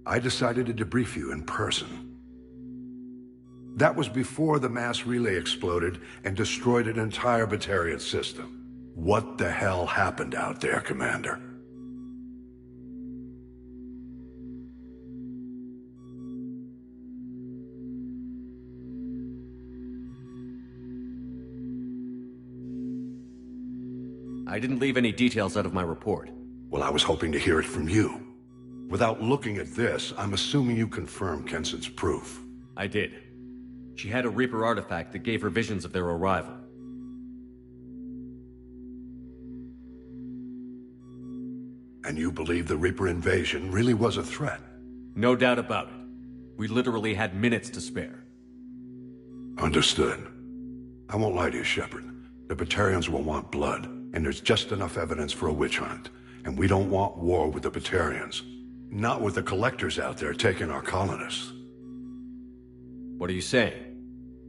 I decided to debrief you in person. That was before the mass relay exploded and destroyed an entire Batarian system. What the hell happened out there, Commander? I didn't leave any details out of my report. Well, I was hoping to hear it from you. Without looking at this, I'm assuming you confirm Kenson's proof. I did. She had a Reaper artifact that gave her visions of their arrival. And you believe the Reaper invasion really was a threat? No doubt about it. We literally had minutes to spare. Understood. I won't lie to you, Shepard. The Batarians will want blood, and there's just enough evidence for a witch hunt. And we don't want war with the Batarians. Not with the Collectors out there taking our colonists. What are you saying?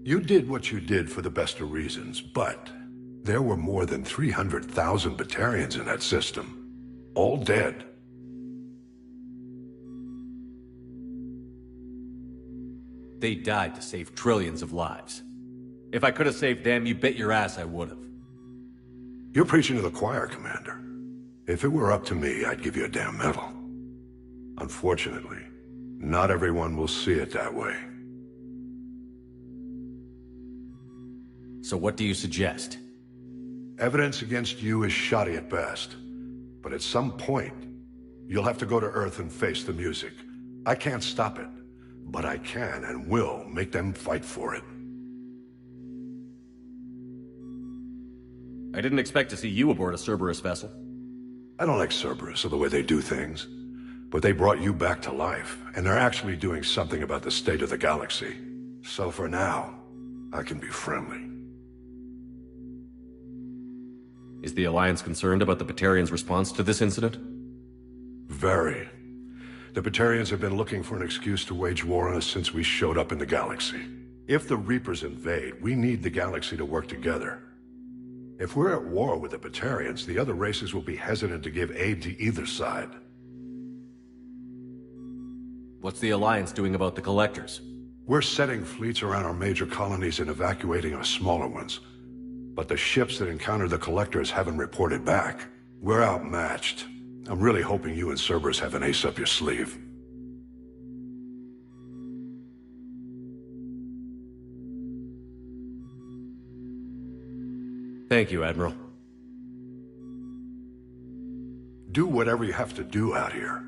You did what you did for the best of reasons, but there were more than 300,000 Batarians in that system. All dead. They died to save trillions of lives. If I could have saved them, you bet your ass I would have. You're preaching to the choir, Commander. If it were up to me, I'd give you a damn medal. Unfortunately, not everyone will see it that way. So what do you suggest? Evidence against you is shoddy at best. But at some point, you'll have to go to Earth and face the music. I can't stop it, but I can and will make them fight for it. I didn't expect to see you aboard a Cerberus vessel. I don't like Cerberus or the way they do things, but they brought you back to life, and they're actually doing something about the state of the galaxy. So for now, I can be friendly. Is the Alliance concerned about the Batarians' response to this incident? Very. The Batarians have been looking for an excuse to wage war on us since we showed up in the galaxy. If the Reapers invade, we need the galaxy to work together. If we're at war with the Batarians, the other races will be hesitant to give aid to either side. What's the Alliance doing about the Collectors? We're setting fleets around our major colonies and evacuating our smaller ones. But the ships that encountered the Collectors haven't reported back. We're outmatched. I'm really hoping you and Cerberus have an ace up your sleeve. Thank you, Admiral. Do whatever you have to do out here.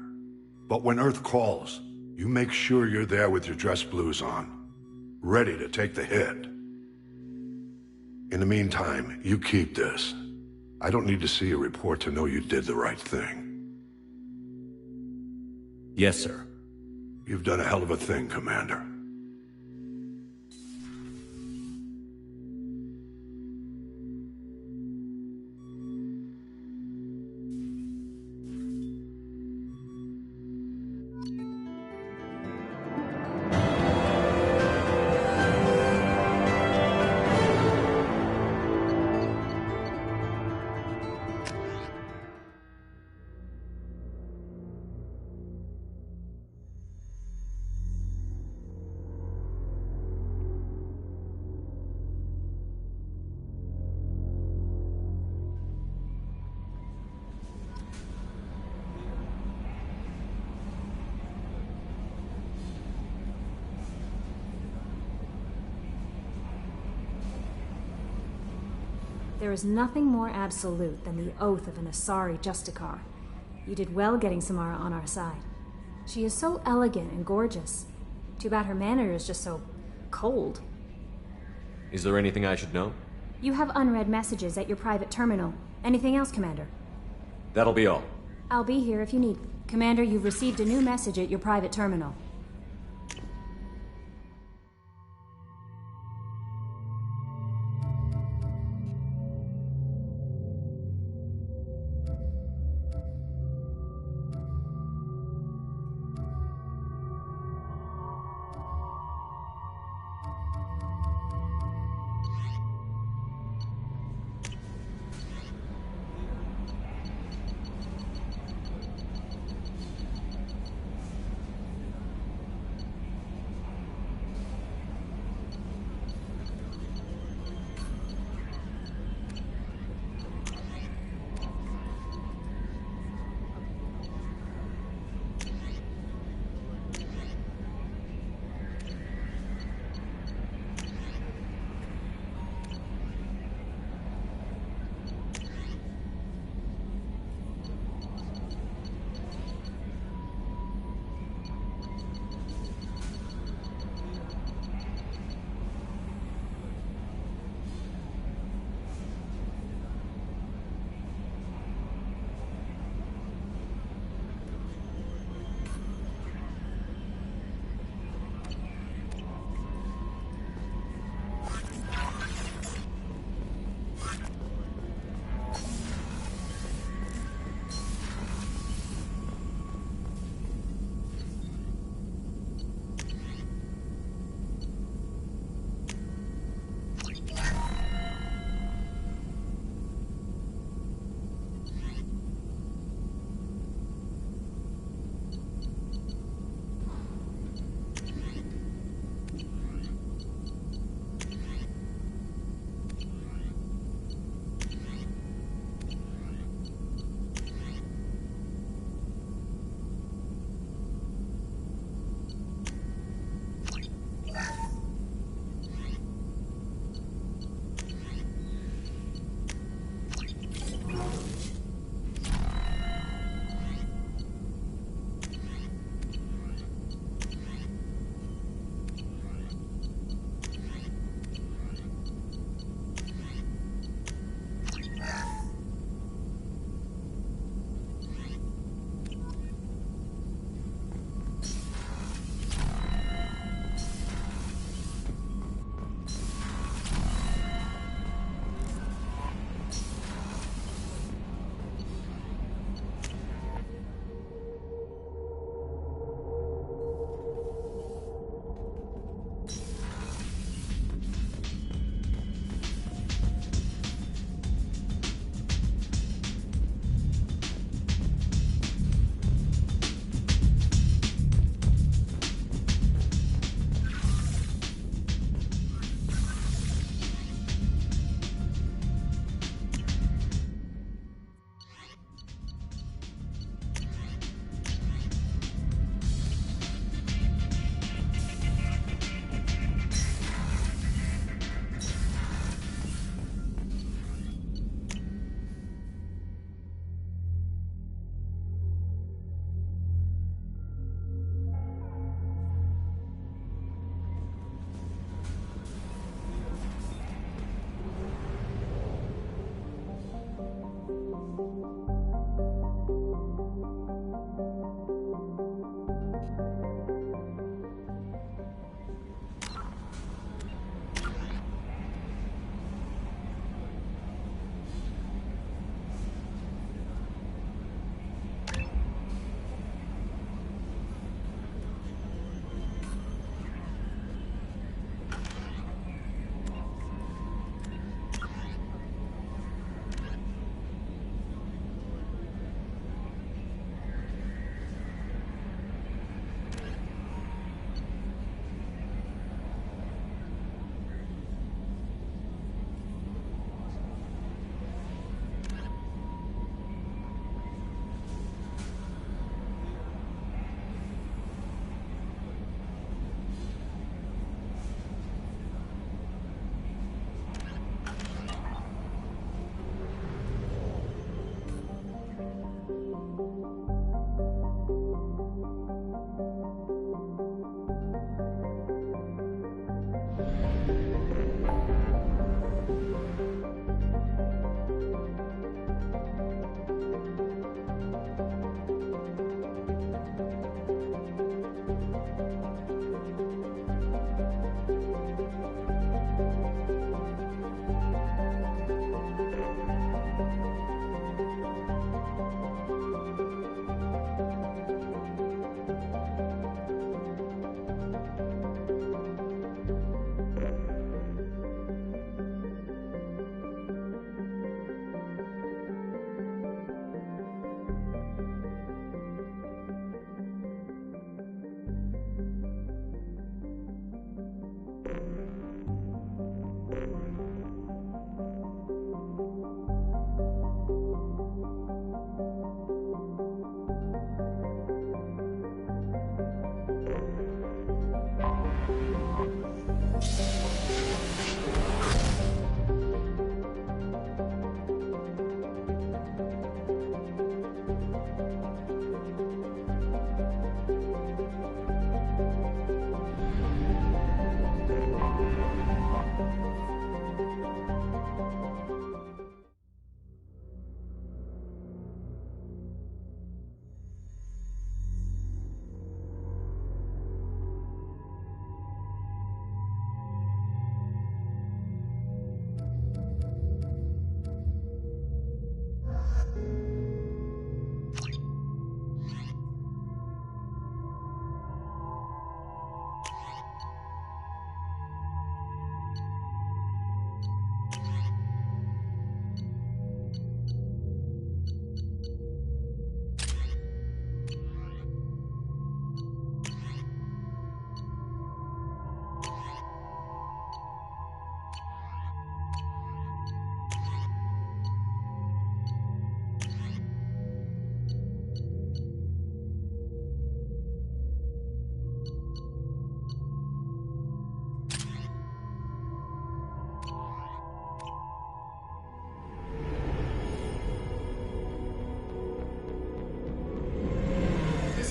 But when Earth calls, you make sure you're there with your dress blues on, ready to take the hit. In the meantime, you keep this. I don't need to see a report to know you did the right thing. Yes, sir. You've done a hell of a thing, Commander. There is nothing more absolute than the oath of an Asari Justicar. You did well getting Samara on our side. She is so elegant and gorgeous. Too bad her manner is just so cold. Is there anything I should know? You have unread messages at your private terminal. Anything else, Commander? That'll be all. I'll be here if you need. Commander, you've received a new message at your private terminal.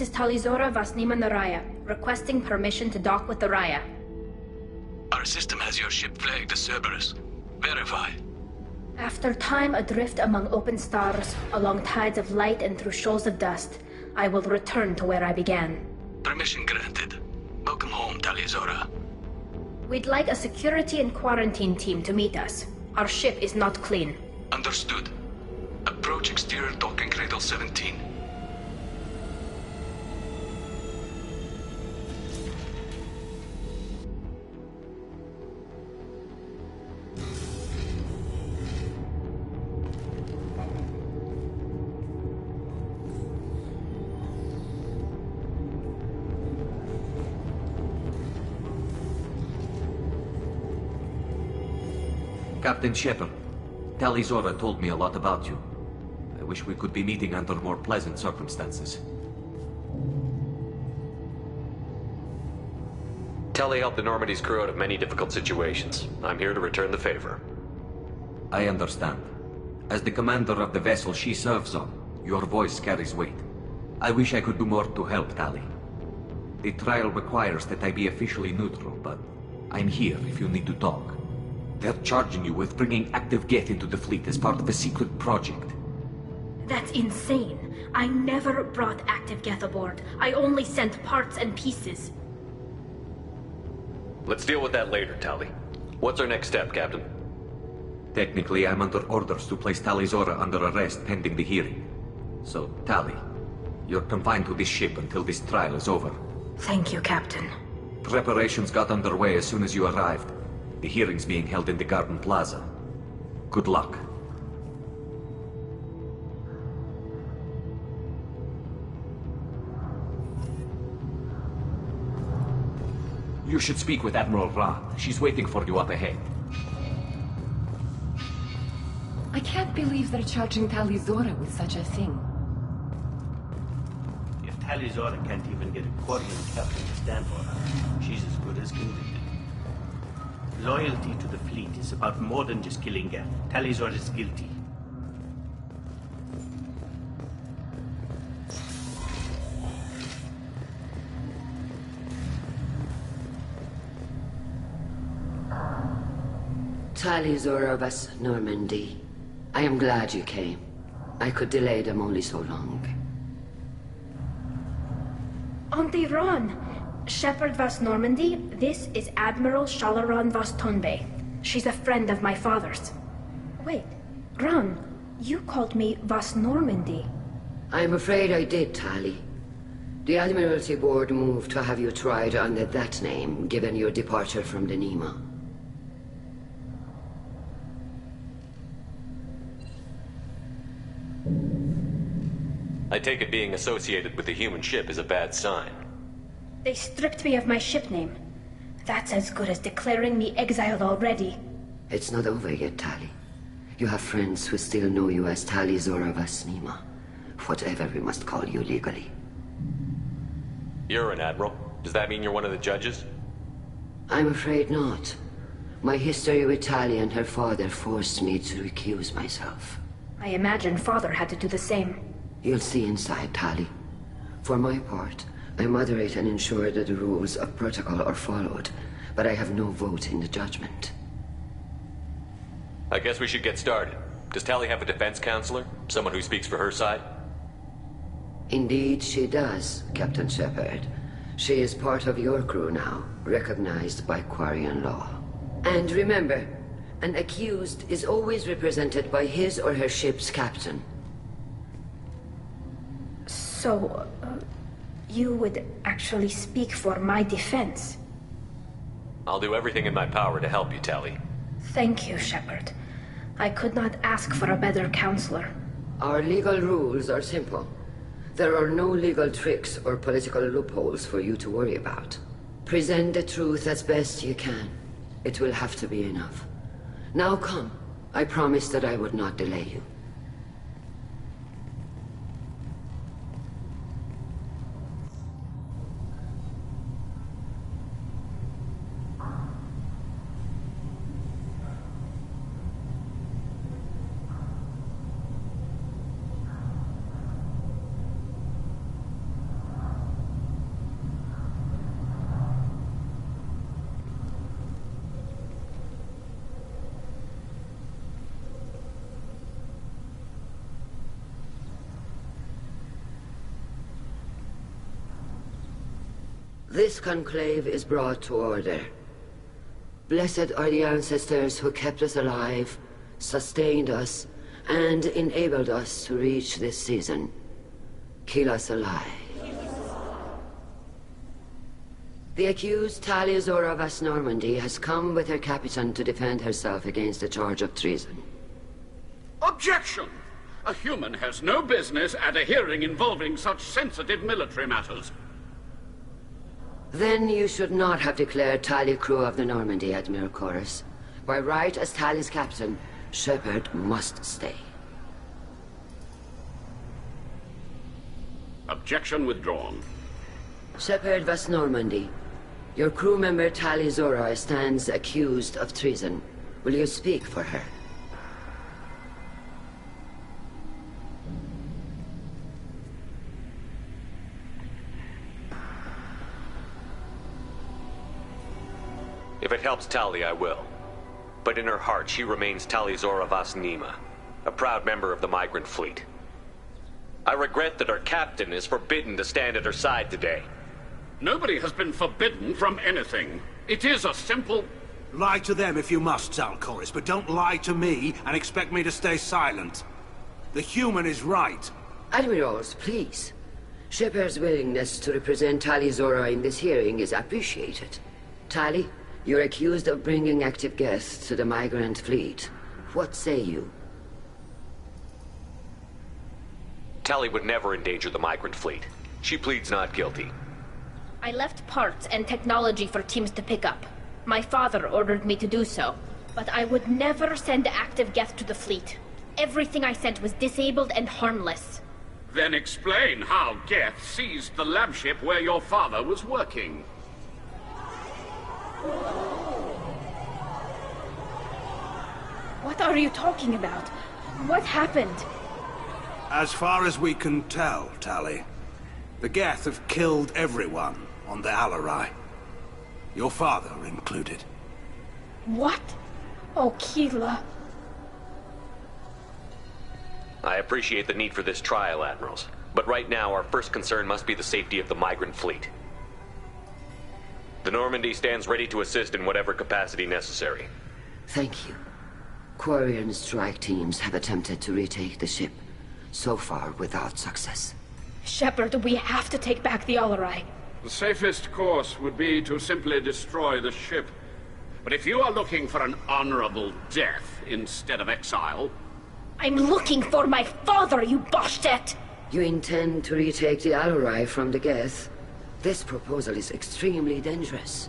This is Talizora Vasnima Naraya, requesting permission to dock with the Raya. Our system has your ship flagged as Cerberus. Verify. After time adrift among open stars, along tides of light and through shoals of dust, I will return to where I began. Permission granted. Welcome home, Talizora. We'd like a security and quarantine team to meet us. Our ship is not clean. Understood. Approach exterior docking cradle 17. Captain Shepard, Talizora told me a lot about you. I wish we could be meeting under more pleasant circumstances. Tali helped the Normandy's crew out of many difficult situations. I'm here to return the favor. I understand. As the commander of the vessel she serves on, your voice carries weight. I wish I could do more to help Tali. The trial requires that I be officially neutral, but I'm here if you need to talk. They're charging you with bringing active Geth into the fleet as part of a secret project. That's insane. I never brought active Geth aboard. I only sent parts and pieces. Let's deal with that later, Tali. What's our next step, Captain? Technically, I'm under orders to place Talizora under arrest pending the hearing. So, Tali, you're confined to this ship until this trial is over. Thank you, Captain. Preparations got underway as soon as you arrived. The hearing's being held in the Garden Plaza. Good luck. You should speak with Admiral Ra. She's waiting for you up ahead. I can't believe they're charging Talizora with such a thing. If Talizora can't even get a Quarian captain to stand for her, she's as good as convicted. Loyalty to the fleet is about more than just killing Geth. Talizora is guilty. Talizora vas Normandy. I am glad you came. I could delay them only so long. Auntie Ron! Shepard Vas Normandy, this is Admiral Shalaran Vas Tonbe. She's a friend of my father's. Wait, Ron, you called me Vas Normandy. I'm afraid I did, Tali. The Admiralty Board moved to have you tried under that name, given your departure from the Nima. I take it being associated with the human ship is a bad sign. They stripped me of my ship name. That's as good as declaring me exiled already. It's not over yet, Tali. You have friends who still know you as Talizora Vas Nima. Whatever we must call you legally. You're an admiral. Does that mean you're one of the judges? I'm afraid not. My history with Tali and her father forced me to recuse myself. I imagine father had to do the same. You'll see inside, Tali. For my part, I moderate and ensure that the rules of protocol are followed, but I have no vote in the judgment. I guess we should get started. Does Tali have a defense counselor? Someone who speaks for her side? Indeed, she does, Captain Shepard. She is part of your crew now, recognized by Quarian law. And remember, an accused is always represented by his or her ship's captain. So, you would actually speak for my defense? I'll do everything in my power to help you, Tali. Thank you, Shepard. I could not ask for a better counselor. Our legal rules are simple. There are no legal tricks or political loopholes for you to worry about. Present the truth as best you can. It will have to be enough. Now come. I promised that I would not delay you. This conclave is brought to order. Blessed are the ancestors who kept us alive, sustained us, and enabled us to reach this season. Keep us alive. The accused Talia Zora Vas Normandy has come with her captain to defend herself against a charge of treason. Objection! A human has no business at a hearing involving such sensitive military matters. Then you should not have declared Talia crew of the Normandy, Admiral Chorus. By right as Talia's captain, Shepard must stay. Objection withdrawn. Shepard Vas Normandy, your crew member Talia Zora stands accused of treason. Will you speak for her? If it helps Tali, I will. But in her heart, she remains Tali Zora Vas Nima, a proud member of the migrant fleet. I regret that our captain is forbidden to stand at her side today. Nobody has been forbidden from anything. It is a simple... Lie to them if you must, Zalcoris, but don't lie to me and expect me to stay silent. The human is right. Admirals, please. Shepard's willingness to represent Talia Zora in this hearing is appreciated. Tali, you're accused of bringing active guests to the migrant fleet. What say you? Tali would never endanger the migrant fleet. She pleads not guilty. I left parts and technology for teams to pick up. My father ordered me to do so, but I would never send active guests to the fleet. Everything I sent was disabled and harmless. Then explain how Geth seized the lab ship where your father was working. What are you talking about? What happened? As far as we can tell, Tali, the Geth have killed everyone on the Alarai. Your father included. What? Oh, Keela. I appreciate the need for this trial, Admirals. But right now, our first concern must be the safety of the migrant fleet. The Normandy stands ready to assist in whatever capacity necessary. Thank you. Quarian strike teams have attempted to retake the ship, so far without success. Shepard, we have to take back the Alarai. The safest course would be to simply destroy the ship. But if you are looking for an honorable death instead of exile... I'm looking for my father, you Boshtet! You intend to retake the Alarai from the Geth? This proposal is extremely dangerous.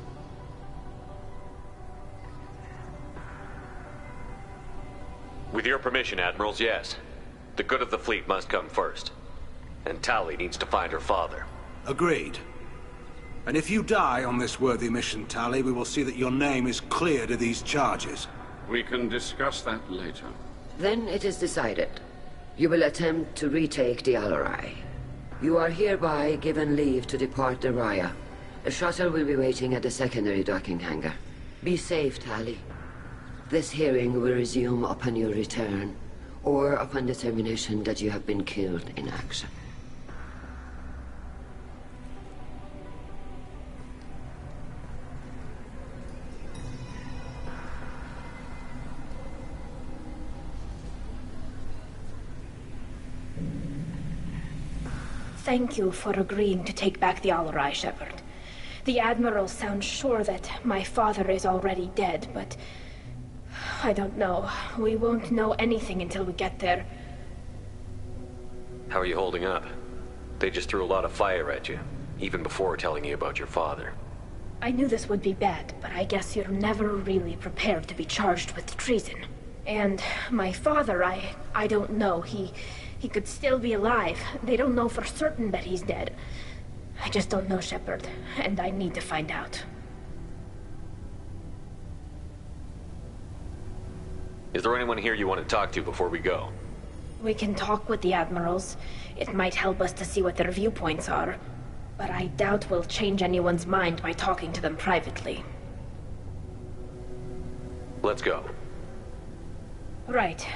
With your permission, Admirals, yes. The good of the fleet must come first. And Tali needs to find her father. Agreed. And if you die on this worthy mission, Tali, we will see that your name is cleared of these charges. We can discuss that later. Then it is decided. You will attempt to retake the Alarai. You are hereby given leave to depart the Raya. A shuttle will be waiting at the secondary docking hangar. Be safe, Tali. This hearing will resume upon your return, or upon determination that you have been killed in action. Thank you for agreeing to take back the Alarai, Shepard. The Admiral sounds sure that my father is already dead, but... I don't know. We won't know anything until we get there. How are you holding up? They just threw a lot of fire at you, even before telling you about your father. I knew this would be bad, but I guess you're never really prepared to be charged with treason. And my father, I don't know. He could still be alive. They don't know for certain that he's dead. I just don't know, Shepard, and I need to find out. Is there anyone here you want to talk to before we go? We can talk with the Admirals. It might help us to see what their viewpoints are. But I doubt we'll change anyone's mind by talking to them privately. Let's go. Right.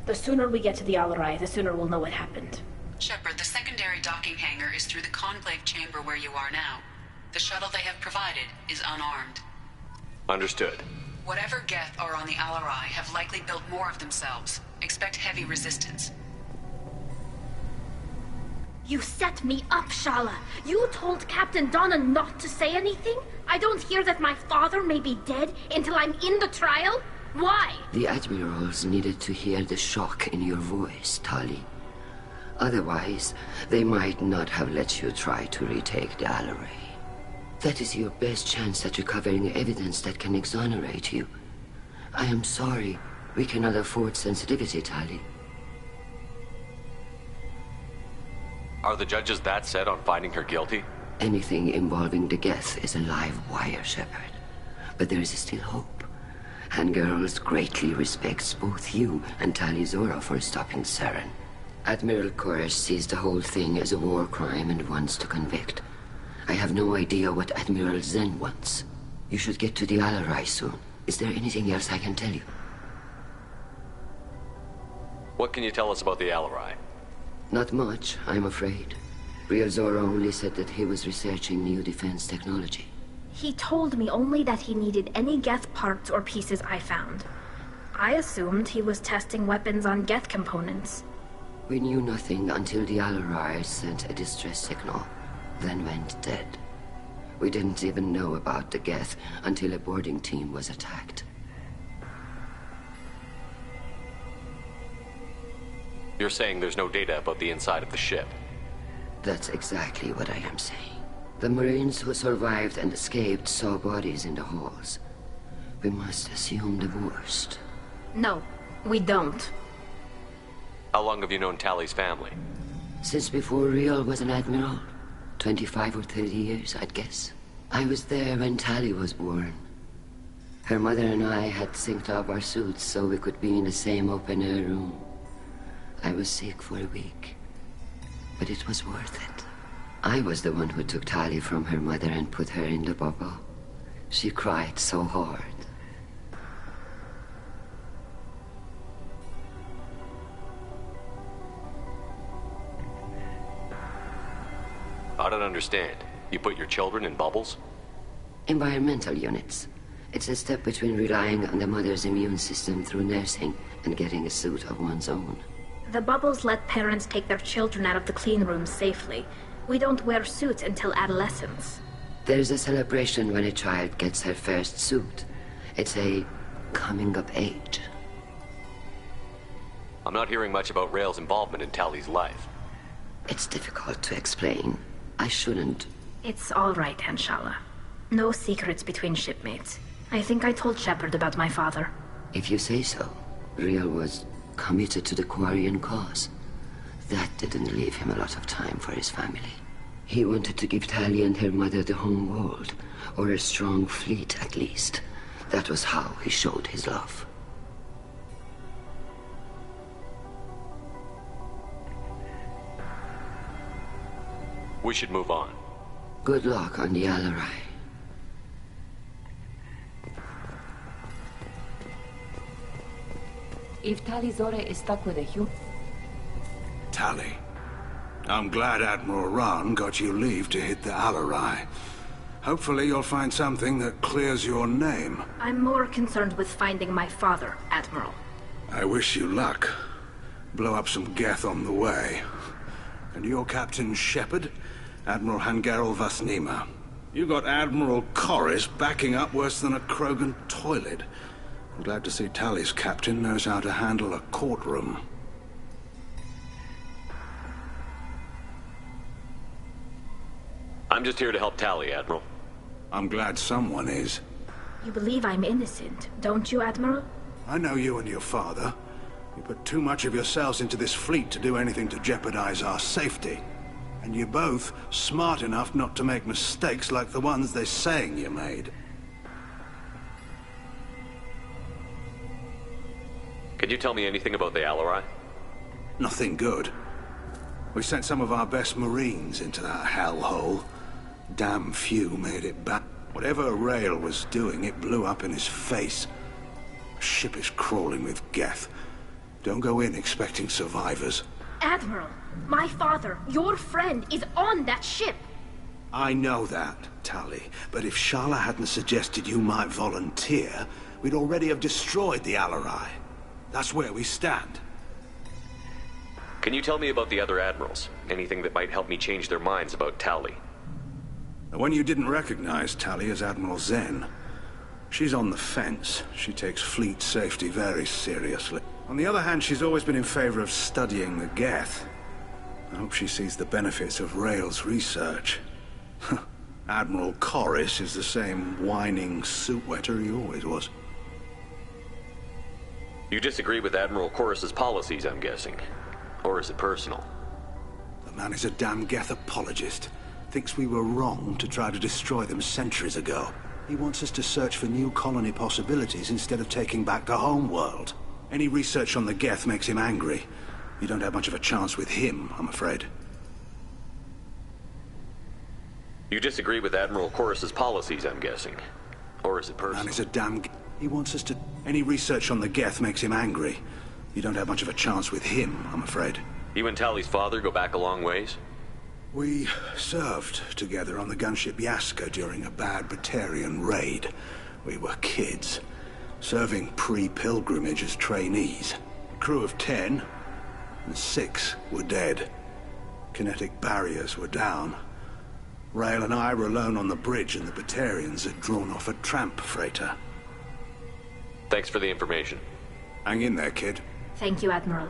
The sooner we get to the Alarai, the sooner we'll know what happened. Shepard, the secondary docking hangar is through the conclave chamber where you are now. The shuttle they have provided is unarmed. Understood. Whatever Geth are on the Alarai have likely built more of themselves. Expect heavy resistance. You set me up, Shala. You told Captain Donna not to say anything? I don't hear that my father may be dead until I'm in the trial? Why? The admirals needed to hear the shock in your voice, Tali. Otherwise, they might not have let you try to retake the Alarai. That is your best chance at recovering evidence that can exonerate you. I am sorry. We cannot afford sensitivity, Tali. Are the judges that set on finding her guilty? Anything involving the Geth is a live wire, Shepard. But there is still hope. And Girls greatly respects both you and Tali Zora for stopping Saren. Admiral Koresh sees the whole thing as a war crime and wants to convict. I have no idea what Admiral Zen wants. You should get to the Alarai soon. Is there anything else I can tell you? What can you tell us about the Alarai? Not much, I'm afraid. Real Zora only said that he was researching new defense technology. He told me only that he needed any Geth parts or pieces I found. I assumed he was testing weapons on Geth components. We knew nothing until the Alarai sent a distress signal, then went dead. We didn't even know about the Geth until a boarding team was attacked. You're saying there's no data about the inside of the ship? That's exactly what I am saying. The Marines who survived and escaped saw bodies in the halls. We must assume the worst. No, we don't. How long have you known Tali's family? Since before Real was an admiral. 25 or 30 years, I'd guess. I was there when Tali was born. Her mother and I had synced up our suits so we could be in the same open-air room. I was sick for a week, but it was worth it. I was the one who took Tali from her mother and put her in the bubble. She cried so hard. I don't understand. You put your children in bubbles? Environmental units. It's a step between relying on the mother's immune system through nursing and getting a suit of one's own. The bubbles let parents take their children out of the clean rooms safely. We don't wear suits until adolescence. There's a celebration when a child gets her first suit. It's a coming of age. I'm not hearing much about Rail's involvement in Tali's life. It's difficult to explain. I shouldn't. It's all right, Anshala. No secrets between shipmates. I think I told Shepard about my father. If you say so. Real was committed to the Quarian cause. That didn't leave him a lot of time for his family. He wanted to give Tali and her mother the home world, or a strong fleet at least. That was how he showed his love. We should move on. Good luck on the Alarai. If Tali Zora is stuck with a human... Tali, I'm glad Admiral Rahn got you leave to hit the Alarai. Hopefully you'll find something that clears your name. I'm more concerned with finding my father, Admiral. I wish you luck. Blow up some Geth on the way. And your Captain Shepard, Admiral Hangarel Vasnima. You got Admiral Koresh backing up worse than a Krogan toilet. I'm glad to see Tali's captain knows how to handle a courtroom. I'm just here to help Tali, Admiral. I'm glad someone is. You believe I'm innocent, don't you, Admiral? I know you and your father. You put too much of yourselves into this fleet to do anything to jeopardize our safety. And you're both smart enough not to make mistakes like the ones they're saying you made. Can you tell me anything about the Alarai? Nothing good. We sent some of our best Marines into that hellhole. Damn few made it back. Whatever Rail was doing, it blew up in his face. The ship is crawling with Geth. Don't go in expecting survivors. Admiral, my father, your friend, is on that ship. I know that, Tali, but if Shala hadn't suggested you might volunteer, we'd already have destroyed the Alarai. That's where we stand. Can you tell me about the other admirals? Anything that might help me change their minds about Tali? The one you didn't recognize, Tali, is Admiral Zen. She's on the fence. She takes fleet safety very seriously. On the other hand, she's always been in favor of studying the Geth. I hope she sees the benefits of Rail's research. Admiral Corris is the same whining suit-wetter he always was. You disagree with Admiral Corris's policies, I'm guessing. Or is it personal? The man is a damn Geth apologist. Thinks we were wrong to try to destroy them centuries ago. He wants us to search for new colony possibilities instead of taking back the home world. Any research on the Geth makes him angry. You don't have much of a chance with him, I'm afraid. You disagree with Admiral Corris's policies, I'm guessing. Or is it personal? Man is a damn... He wants us to... Any research on the Geth makes him angry. You don't have much of a chance with him, I'm afraid. You and Tali's father go back a long ways? We served together on the gunship Yaska during a bad Batarian raid. We were kids, serving pre-pilgrimage as trainees. Crew of 10, and 6 were dead. Kinetic barriers were down. Rail and I were alone on the bridge, and the Batarians had drawn off a tramp freighter. Thanks for the information. Hang in there, kid. Thank you, Admiral.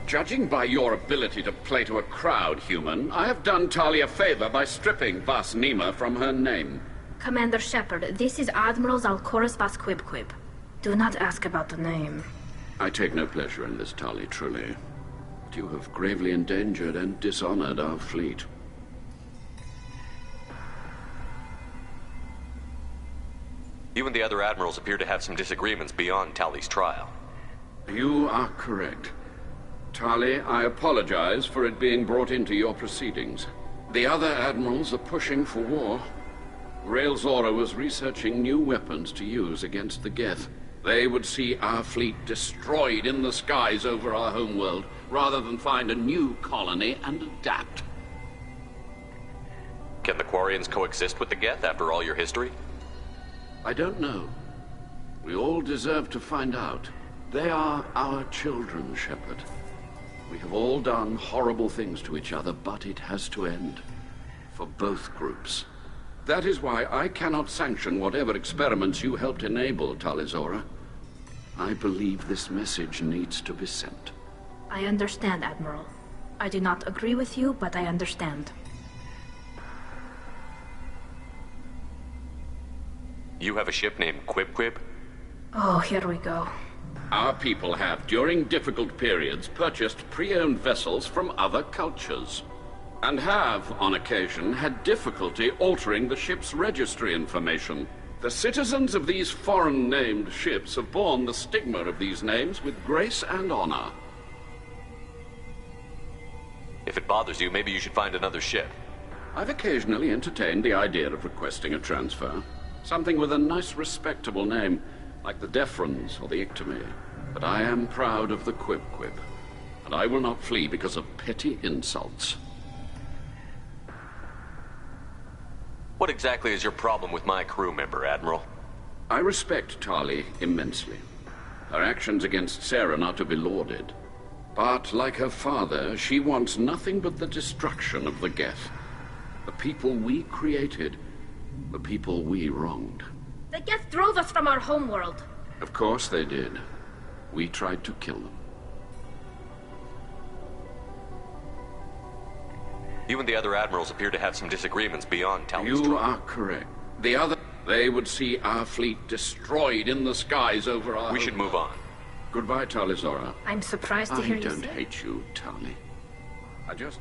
Judging by your ability to play to a crowd, human, I have done Tali a favor by stripping Vas Nima from her name. Commander Shepard, this is Admiral Zalkoris Vas Quib. Do not ask about the name. I take no pleasure in this, Tali, truly. But you have gravely endangered and dishonored our fleet. You and the other admirals appear to have some disagreements beyond Tali's trial. You are correct. Tali, I apologize for it being brought into your proceedings. The other admirals are pushing for war. Rail Zora was researching new weapons to use against the Geth. They would see our fleet destroyed in the skies over our homeworld, rather than find a new colony and adapt. Can the Quarians coexist with the Geth after all your history? I don't know. We all deserve to find out. They are our children, Shepard. We have all done horrible things to each other, but it has to end. For both groups. That is why I cannot sanction whatever experiments you helped enable, Tali Zora. I believe this message needs to be sent. I understand, Admiral. I do not agree with you, but I understand. You have a ship named Quib? Oh, here we go. Our people have, during difficult periods, purchased pre-owned vessels from other cultures. And have, on occasion, had difficulty altering the ship's registry information. The citizens of these foreign-named ships have borne the stigma of these names with grace and honor. If it bothers you, maybe you should find another ship. I've occasionally entertained the idea of requesting a transfer. Something with a nice, respectable name, like the Defrons or the Ictomy. But I am proud of the Quib, and I will not flee because of petty insults. What exactly is your problem with my crew member, Admiral? I respect Tali immensely. Her actions against Saren are to be lauded. But, like her father, she wants nothing but the destruction of the Geth. The people we created, the people we wronged. The Geth drove us from our homeworld. Of course they did. We tried to kill them. You and the other admirals appear to have some disagreements beyond Tali's trial. You are correct. They would see our fleet destroyed in the skies over our... We should move on. Goodbye, Tali Zora. I'm surprised to hear you say... I don't hate you, Tali. I just...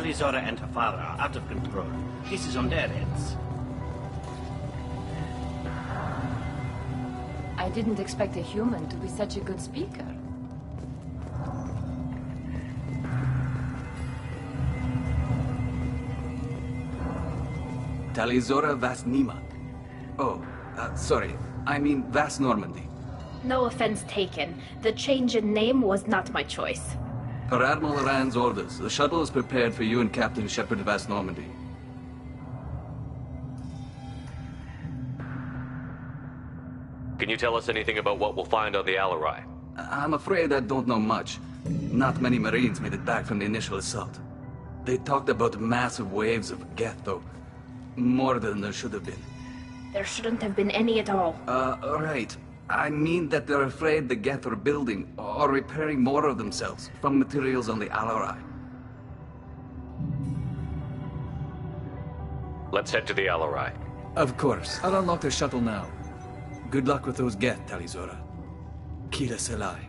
Tali Zora and her father are out of control. This is on their heads. I didn't expect a human to be such a good speaker. Talizora Vas Nima. Oh, sorry. I mean Vas Normandy. No offense taken. The change in name was not my choice. Per Admiral Rand's orders, the shuttle is prepared for you and Captain Shepard Vas Normandy. Can you tell us anything about what we'll find on the Alarai? I'm afraid I don't know much. Not many Marines made it back from the initial assault. They talked about massive waves of Geth, though. More than there should have been. There shouldn't have been any at all. Right. I mean that they're afraid the Geth are building or repairing more of themselves from materials on the Alarai. Let's head to the Alarai. Of course. I'll unlock the shuttle now. Good luck with those Geth, Talizora. Kira Selai.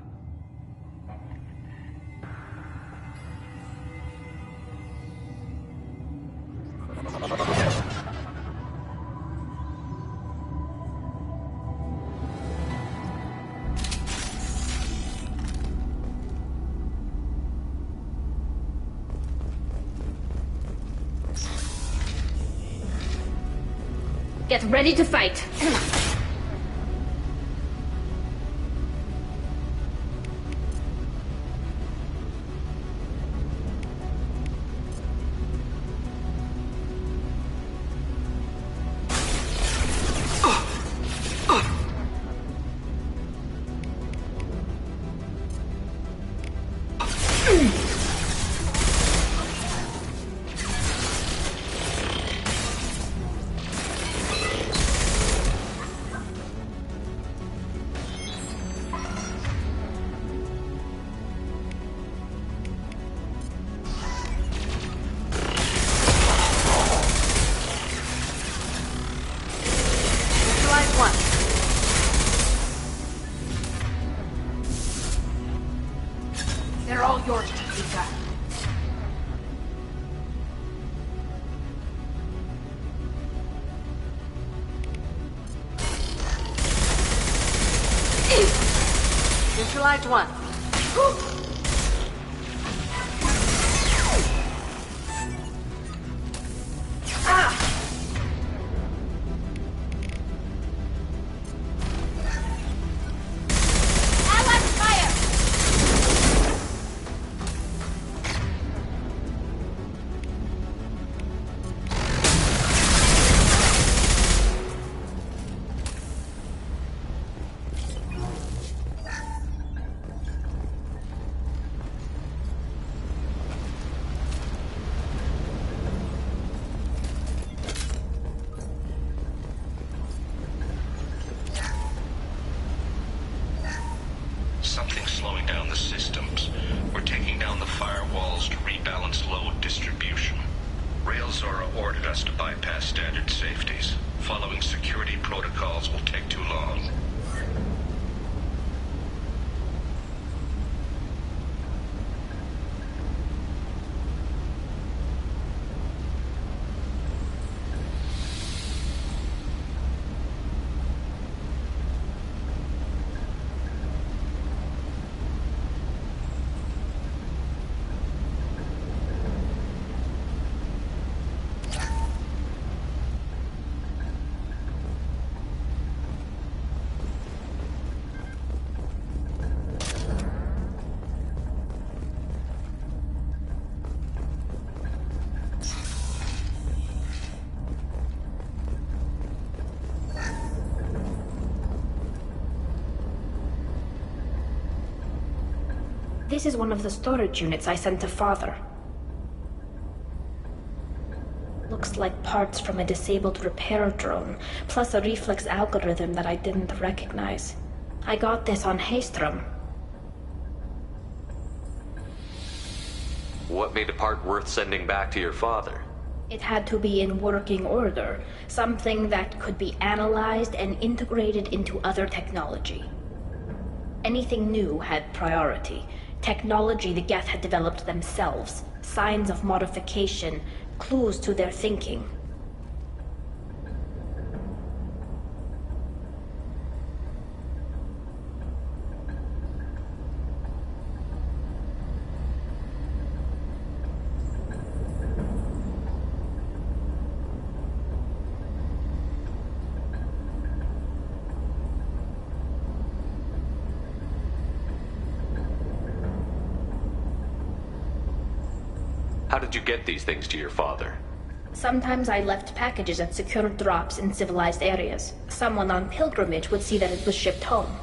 Get ready to fight. They're all yours, Chiquita. Neutralized one. Something's slowing down the systems. We're taking down the firewalls to rebalance load distribution. Railzora ordered us to bypass standard safeties. Following security protocols will take too long. This is one of the storage units I sent to Father. Looks like parts from a disabled repair drone, plus a reflex algorithm that I didn't recognize. I got this on Haystrom. What made a part worth sending back to your father? It had to be in working order, something that could be analyzed and integrated into other technology. Anything new had priority. Technology the Geth had developed themselves. Signs of modification, clues to their thinking. How did you get these things to your father? Sometimes I left packages at secured drops in civilized areas. Someone on pilgrimage would see that it was shipped home.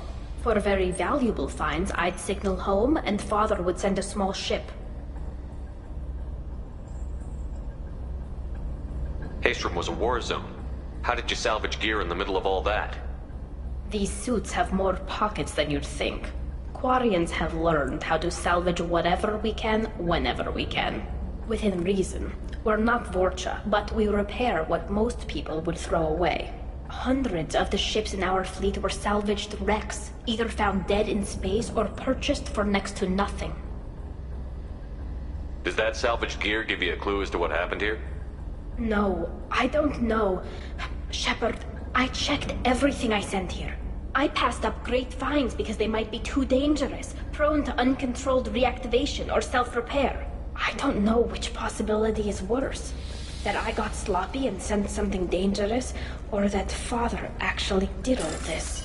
For very valuable finds, I'd signal home, and Father would send a small ship. Haestrom was a war zone. How did you salvage gear in the middle of all that? These suits have more pockets than you'd think. Quarians have learned how to salvage whatever we can, whenever we can. Within reason. We're not Vorcha, but we repair what most people would throw away. Hundreds of the ships in our fleet were salvaged wrecks, either found dead in space or purchased for next to nothing. Does that salvaged gear give you a clue as to what happened here? No, I don't know. Shepard, I checked everything I sent here. I passed up great finds because they might be too dangerous, prone to uncontrolled reactivation or self-repair. I don't know which possibility is worse. That I got sloppy and sent something dangerous, or that Father actually did all this.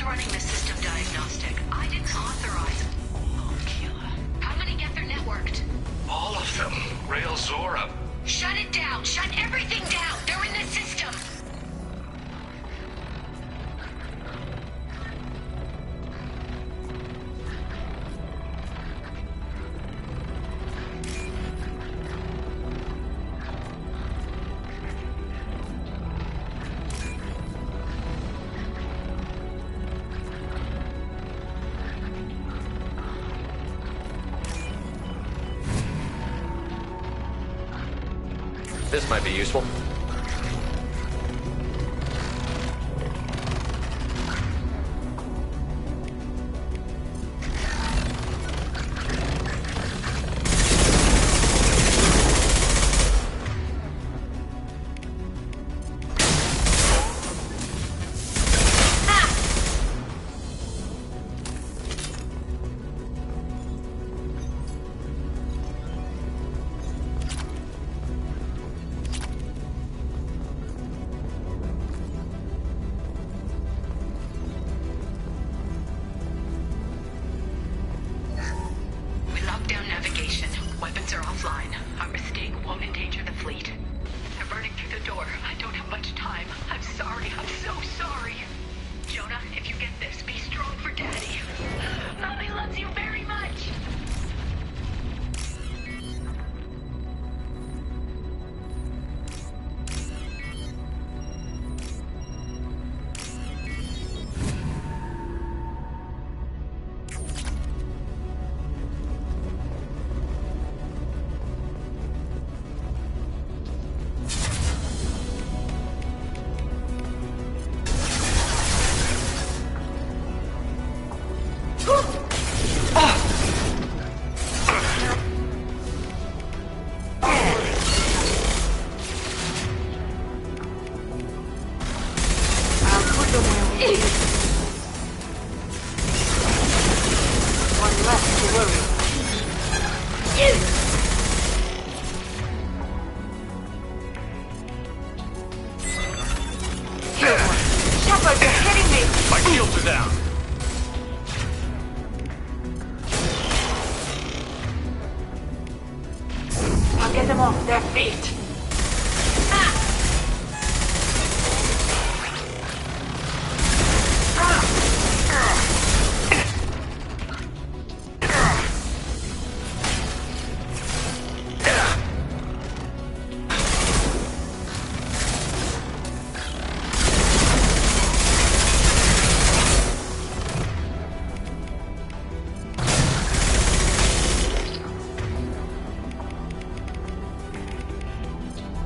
Running the system diagnostic. I didn't authorize it. Oh, killer. How many get their networked? All of them. Rail Zora. Shut it down. Shut everything down. They're in the system. This might be useful. down. I'll get them off their feet.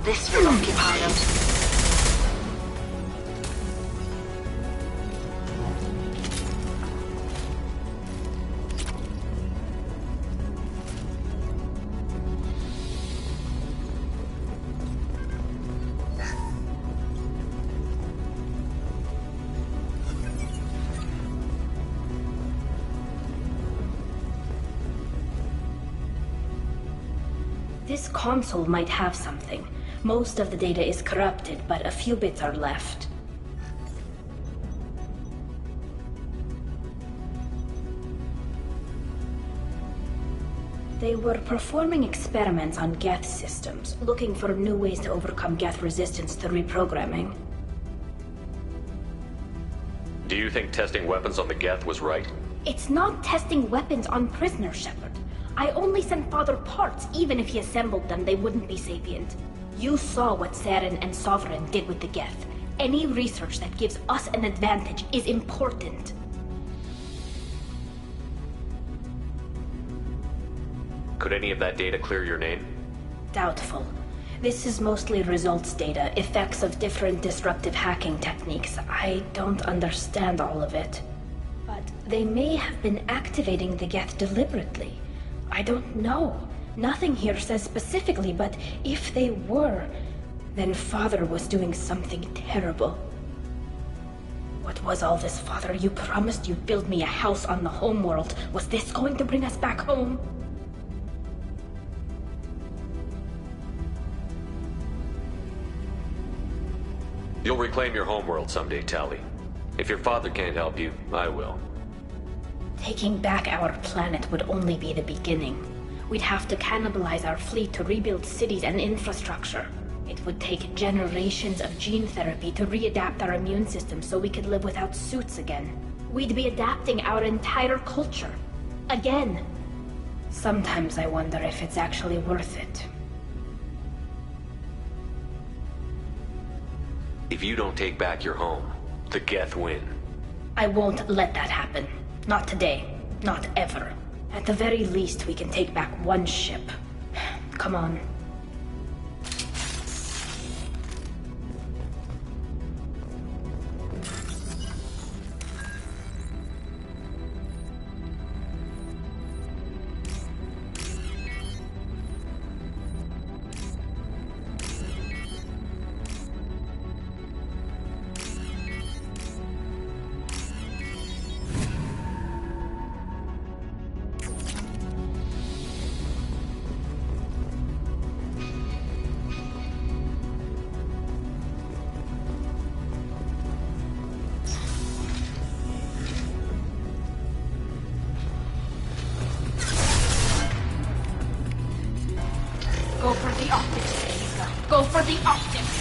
This will occupy them. This console might have something. Most of the data is corrupted, but a few bits are left. They were performing experiments on Geth systems, looking for new ways to overcome Geth resistance to reprogramming. Do you think testing weapons on the Geth was right? It's not testing weapons on prisoners, Shepard. I only sent Father parts. Even if he assembled them, they wouldn't be sapient. You saw what Saren and Sovereign did with the Geth. Any research that gives us an advantage is important. Could any of that data clear your name? Doubtful. This is mostly results data, effects of different disruptive hacking techniques. I don't understand all of it. But they may have been activating the Geth deliberately. I don't know. Nothing here says specifically, but if they were, then Father was doing something terrible. What was all this, Father? You promised you'd build me a house on the homeworld. Was this going to bring us back home? You'll reclaim your homeworld someday, Tali. If your father can't help you, I will. Taking back our planet would only be the beginning. We'd have to cannibalize our fleet to rebuild cities and infrastructure. It would take generations of gene therapy to readapt our immune system so we could live without suits again. We'd be adapting our entire culture. Again. Sometimes I wonder if it's actually worth it. If you don't take back your home, the Geth win. I won't let that happen. Not today. Not ever. At the very least, we can take back one ship. Come on. Go for the optics, Lisa. Go for the optics!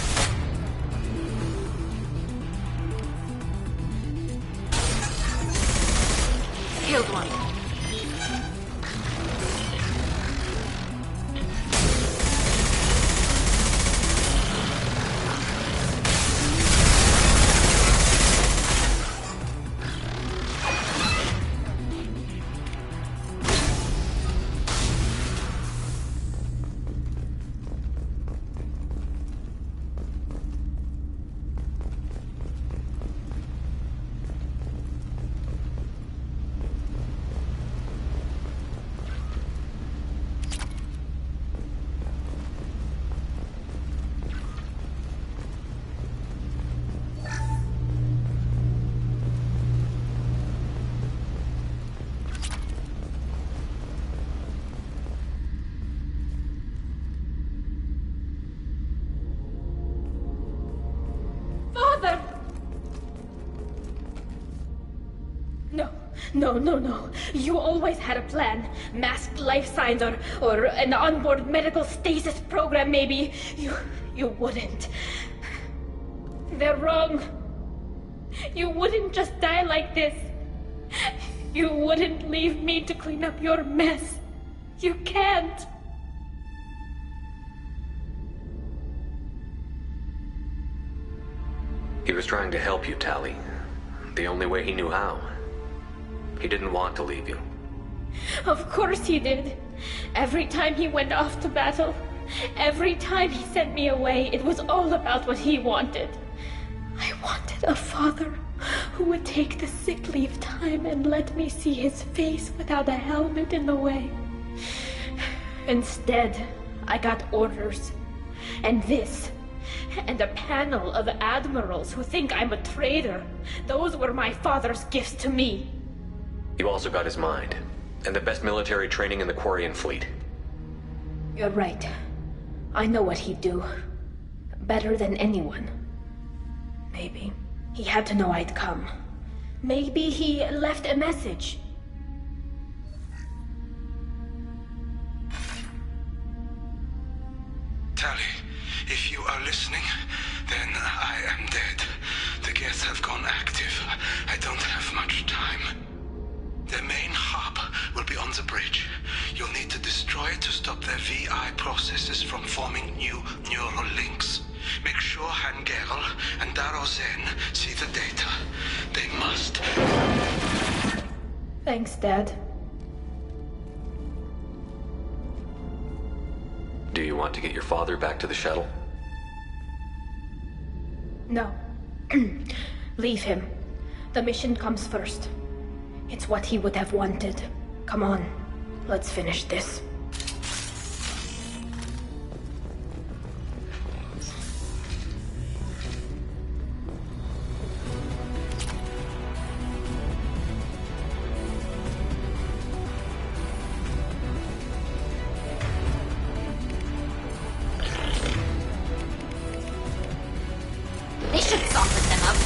Killed one. No. You always had a plan. Masked life signs or an onboard medical stasis program, maybe. You wouldn't. They're wrong. You wouldn't just die like this. You wouldn't leave me to clean up your mess. You can't. He was trying to help you, Tali. The only way he knew how. He didn't want to leave you. Of course he did. Every time he went off to battle, every time he sent me away, it was all about what he wanted. I wanted a father who would take the sick leave time and let me see his face without a helmet in the way. Instead, I got orders. And this. And a panel of admirals who think I'm a traitor. Those were my father's gifts to me. You also got his mind, and the best military training in the Quarian fleet. You're right. I know what he'd do. Better than anyone. Maybe. He had to know I'd come. Maybe he left a message. Tali, if you are listening, then I am dead. The Geth have gone active. I don't have much time. Their main hub will be on the bridge. You'll need to destroy it to stop their VI processes from forming new neural links. Make sure Hangerl and Darozen see the data. They must. Thanks, Dad. Do you want to get your father back to the shuttle? No. Leave him. The mission comes first. It's what he would have wanted. Come on, let's finish this. They should soften them up.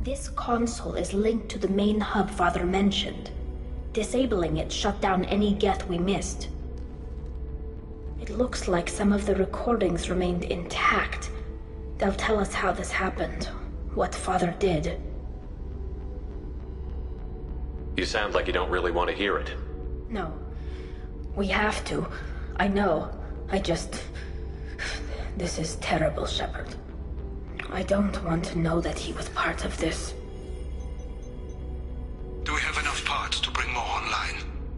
This console is linked to the main hub Father mentioned. Disabling it shut down any Geth we missed. It looks like some of the recordings remained intact. They'll tell us how this happened, what Father did. You sound like you don't really want to hear it. No. We have to. I know. This is terrible, Shepard. I don't want to know that he was part of this. Do we have enough parts to bring more online?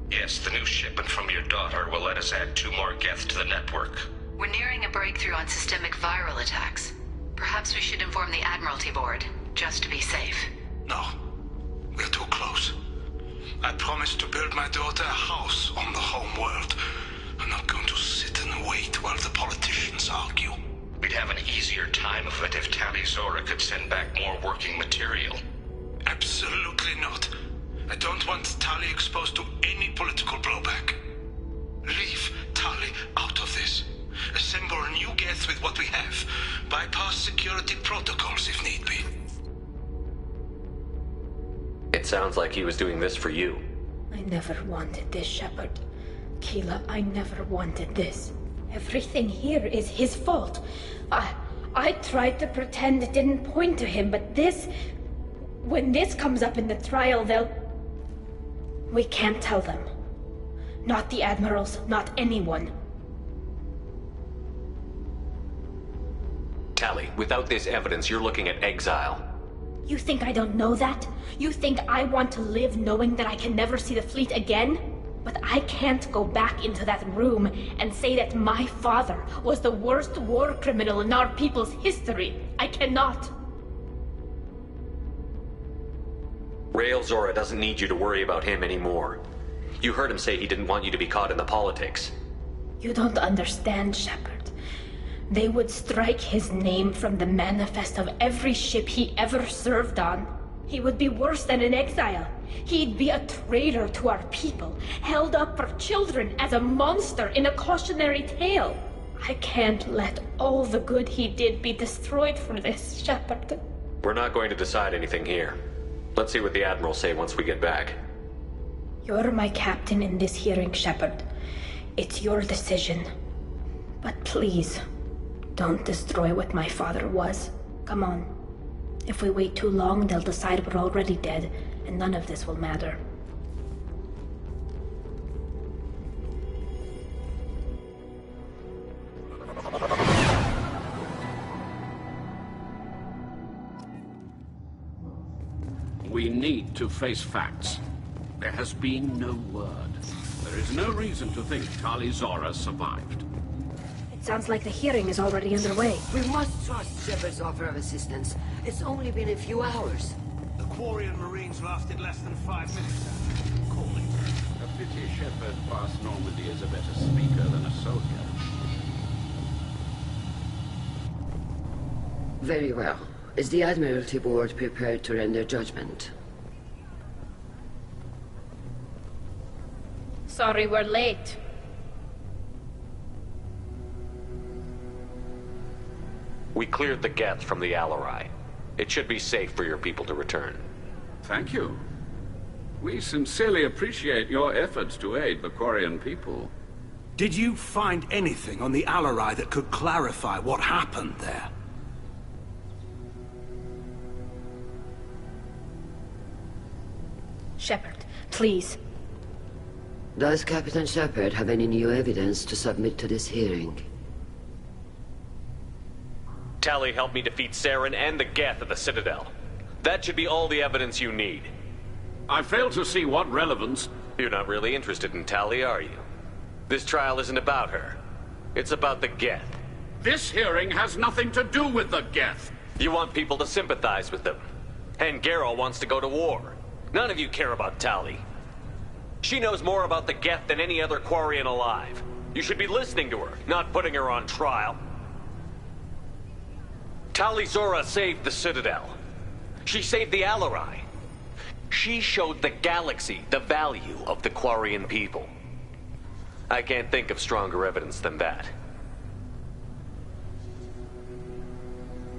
Yes, the new shipment from your daughter will let us add 2 more Geth to the network. We're nearing a breakthrough on systemic viral attacks. Perhaps we should inform the Admiralty Board, just to be safe. No. daughter a house on the home world. I'm not going to sit and wait while the politicians argue. We'd have an easier time of it if Tali Zora could send back more working material. Absolutely not. I don't want Tali exposed to any political blowback. Leave Tali out of this. Assemble a new Geth with what we have. Bypass security protocols if need be. It sounds like he was doing this for you. I never wanted this, Shepard. Keela, I never wanted this. Everything here is his fault. I tried to pretend it didn't point to him, but this... When this comes up in the trial, they'll... We can't tell them. Not the admirals, not anyone. Tali, without this evidence, you're looking at exile. You think I don't know that? You think I want to live knowing that I can never see the fleet again? But I can't go back into that room and say that my father was the worst war criminal in our people's history. I cannot. Rael Zora doesn't need you to worry about him anymore. You heard him say he didn't want you to be caught in the politics. You don't understand, Shepard. They would strike his name from the manifest of every ship he ever served on. He would be worse than an exile. He'd be a traitor to our people, held up for children as a monster in a cautionary tale. I can't let all the good he did be destroyed for this, Shepard. We're not going to decide anything here. Let's see what the Admirals say once we get back. You're my captain in this hearing, Shepard. It's your decision. But please, don't destroy what my father was. Come on. If we wait too long, they'll decide we're already dead, and none of this will matter. We need to face facts. There has been no word. There is no reason to think Tali Zora survived. It sounds like the hearing is already underway. We must trust Shepard's offer of assistance. It's only been a few hours. The Quarian Marines lasted less than 5 minutes. Call it. A pity Shepard past Normandy is a better speaker than a soldier. Very well. Is the Admiralty Board prepared to render judgment? Sorry we're late. We cleared the Geth from the Alarai. It should be safe for your people to return. Thank you. We sincerely appreciate your efforts to aid the Quarian people. Did you find anything on the Alarai that could clarify what happened there? Shepard, please. Does Captain Shepard have any new evidence to submit to this hearing? Tali helped me defeat Saren and the Geth at the Citadel. That should be all the evidence you need. I fail to see what relevance... You're not really interested in Tali, are you? This trial isn't about her. It's about the Geth. This hearing has nothing to do with the Geth. You want people to sympathize with them. And Garrel wants to go to war. None of you care about Tali. She knows more about the Geth than any other Quarian alive. You should be listening to her, not putting her on trial. Tali Zora saved the Citadel. She saved the Alarai. She showed the galaxy the value of the Quarian people. I can't think of stronger evidence than that.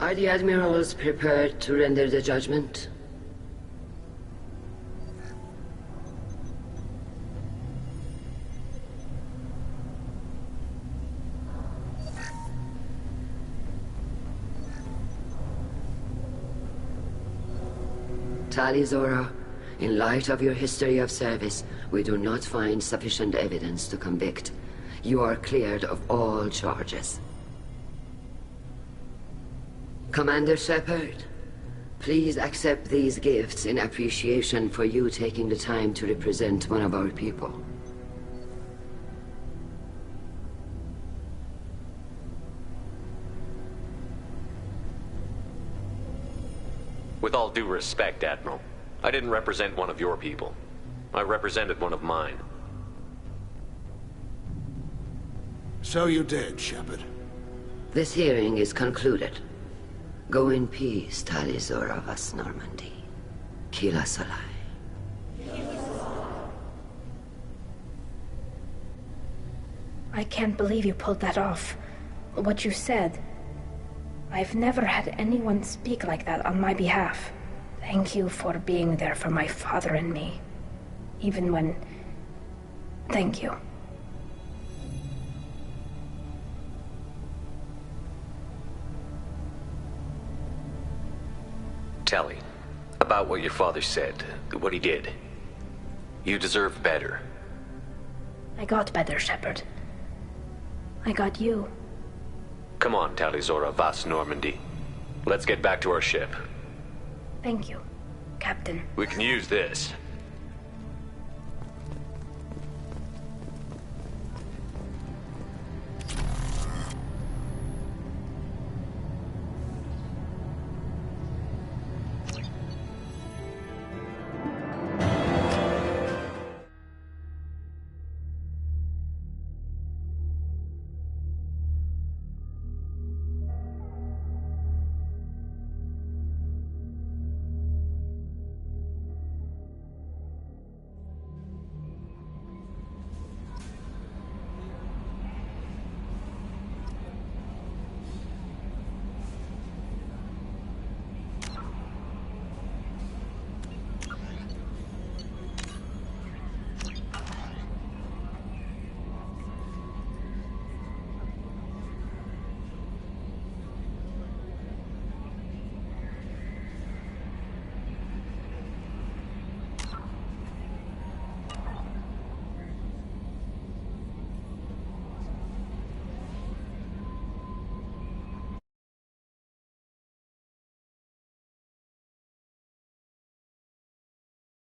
Are the Admirals prepared to render the judgment? Tali Zora, in light of your history of service, we do not find sufficient evidence to convict. You are cleared of all charges. Commander Shepard, please accept these gifts in appreciation for you taking the time to represent one of our people. With all due respect, Admiral, I didn't represent one of your people. I represented one of mine. So you did, Shepard. This hearing is concluded. Go in peace, Talizor of Us Normandy. Kila Solai. I can't believe you pulled that off. What you said. I've never had anyone speak like that on my behalf. Thank you for being there for my father and me. Even when... Thank you. Tali, about what your father said, what he did. You deserve better. I got better, Shepard. I got you. Come on, Talizora Vas Normandy. Let's get back to our ship. Thank you, Captain. We can use this.